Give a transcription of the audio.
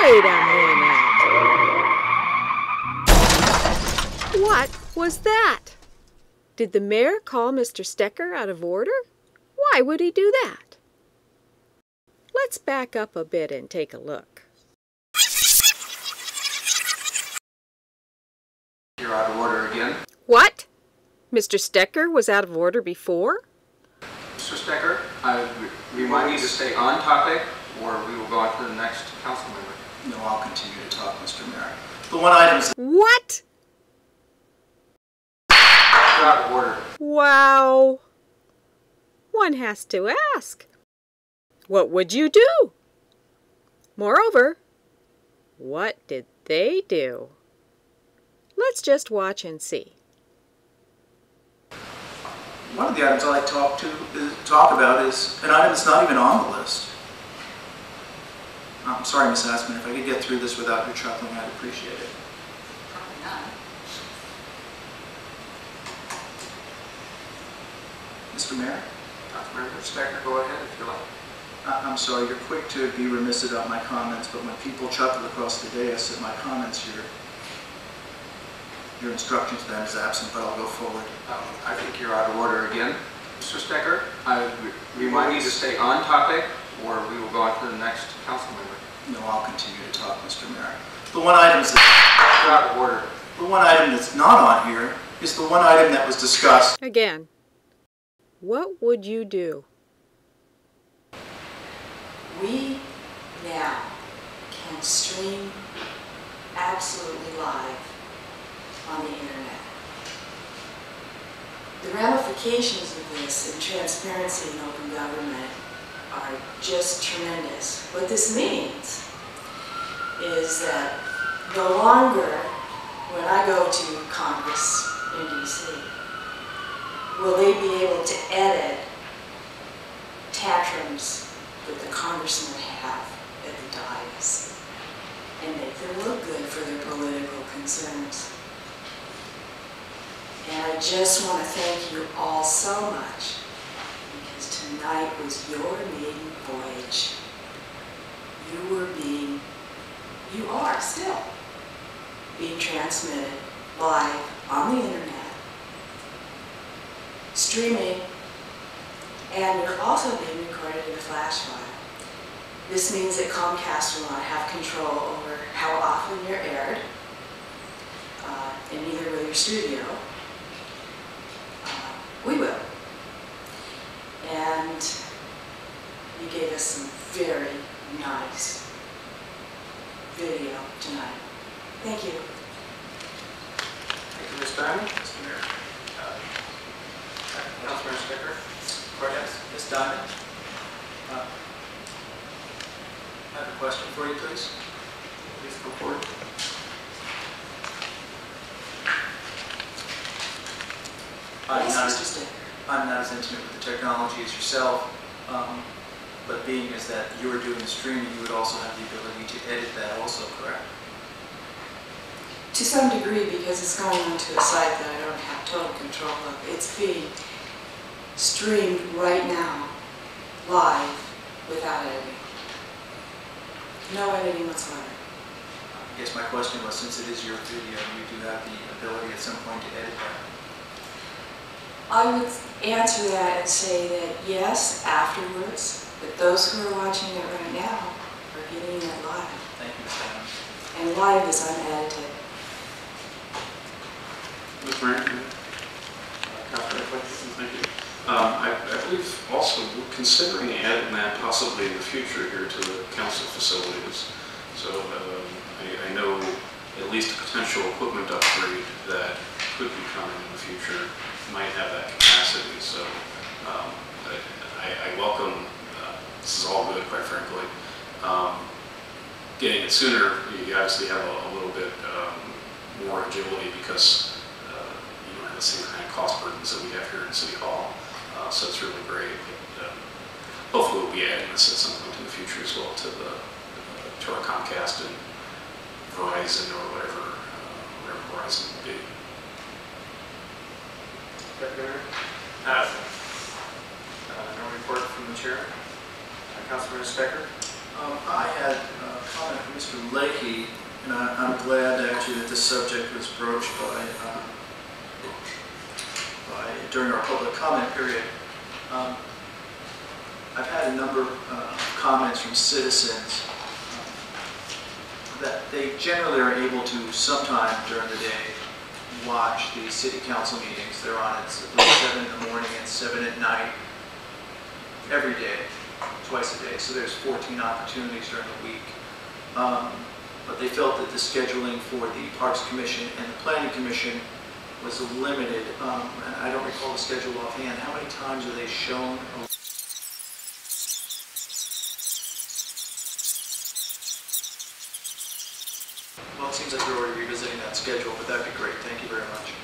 Wait a minute. What was that? Did the mayor call Mr. Stecker out of order? Why would he do that? Let's back up a bit and take a look. You're out of order again. What? Mr. Stecker was out of order before? Mr. Stecker, I remind you to stay on topic, or we will go on to the next council member. No, I'll continue to talk, Mr. Mayor. The one item is... What? You're out of order. Wow. One has to ask, what would you do? Moreover, what did they do? Let's just watch and see. One of the items I'd like to talk about is an item that's not even on the list. I'm sorry, Ms. Asman, if I could get through this without your chuckling, I'd appreciate it. Probably not. Mr. Mayor? Councilmember Stecker, go ahead if you like. I'm sorry, you're quick to be remiss about my comments, but when people chuckle across the dais at my comments, your instruction to them is absent, but I'll go forward. I think you're out of order again. Mr. Stecker, I remind you to stay on topic, or we will go on to the next council member. No, I'll continue to talk, Mr. Mayor. The one item is... You're out of order. The one item that's not on here is the one item that was discussed. Again, what would you do? We now can stream absolutely live on the internet. The ramifications of this in transparency and open government are just tremendous. What this means is that no longer, when I go to Congress in DC, will they be able to edit tantrums that the congressmen have at the dais and make them look good for their political concerns. And I just want to thank you all so much, because tonight was your maiden voyage. You are still being transmitted live on the internet, streaming, and you're also being recorded in a flash file. This means that Comcast will not have control over how often you're aired, and neither will your studio. We will. And you gave us some very nice video tonight. Thank you. Thank you, Ms. Diamond. Mr. Mayor. Councilmember Stecker. Cortez. Ms. Diamond? I have a question for you, please. Please come forward. I'm not as intimate with the technology as yourself, but being as that you were doing the streaming, you would also have the ability to edit that also, correct? To some degree, because it's going onto a site that I don't have total control of. It's being streamed right now, live, without editing. No editing whatsoever. I guess my question was, since it is your video, you do have the ability at some point to edit that. I would answer that and say that yes, afterwards, but those who are watching it right now are getting it live. Thank you, Ms. Diamond. And live is unedited. Mr. Mayor, Councilmember Clinton. thank you. I believe also considering adding that possibly in the future here to the council facilities. So I know at least a potential equipment upgrade that could be coming in the future might have that capacity. So I welcome, this is all good, quite frankly. Getting it sooner, you obviously have a little bit more agility because you don't have the same kind of cost burdens that we have here in City Hall. So it's really great. But, hopefully we'll be adding this at some point in the future as well to our Comcast and Verizon or whatever Verizon will be. No report from the chair. Councilmember Stecker. I had a comment from Mr. Leahy, and I'm glad actually that this subject was broached during our public comment period. I've had a number of comments from citizens that they generally are able to sometime during the day watch the city council meetings. They're on at 7 in the morning and 7 at night every day, twice a day. So there's 14 opportunities during the week. But they felt that the scheduling for the Parks Commission and the Planning Commission was limited. And I don't recall the schedule offhand. How many times are they shown? Well, it seems like they're already revisiting that schedule, but that'd be great. Thank you very much.